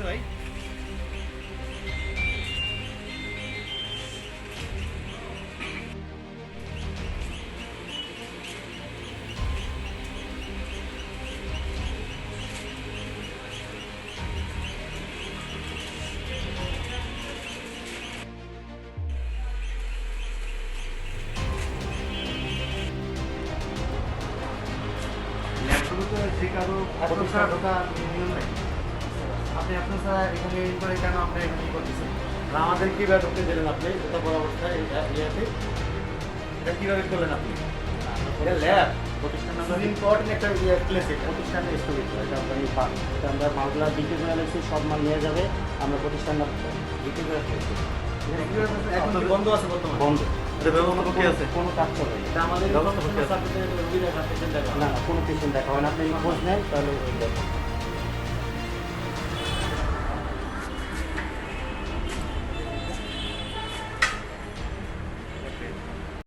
ভাই? ল্যাবগুলোতে যে কারো প্রতিষ্ঠান ঢোকা নিয়ম নাই। আপনি আপনার স্যার এখানে এই করে কেন আপনি এখানে করতেছেন? আর আমাদের কিভাবে ঢুকতে দিলেন আপনি জুতা পরা অবস্থায় ইয়াতে? এটা কিভাবে করলেন আপনি? এটা ল্যাব প্রতিষ্ঠান আমরা আমরা ইম্পর্টেন্ট একটা প্লেস এটা। প্রতিষ্ঠানের স্থগিত এটা আমরা ফার্ম এটা আমরা মালগুলা বিক্রি করে আনছি, সব মাল নিয়ে যাবে, আমরা প্রতিষ্ঠানটা বিক্রি করে ফেলছি। এটা কিভাবে করছেন? এখন কি বন্ধ আছে বর্তমানে? বন্ধ। এটা ব্যবস্থা কি আছে? কোনো কাজ চলে না। এটা আমাদের ব্যবস্থা কোনো কি আছে? সার্টিফিকেট রোগীদের হাতে দেখা। না না কোনো পেশেন্ট দেখা হয় না, আপনি খোঁজ নেন তাহলে ওই দেখেন।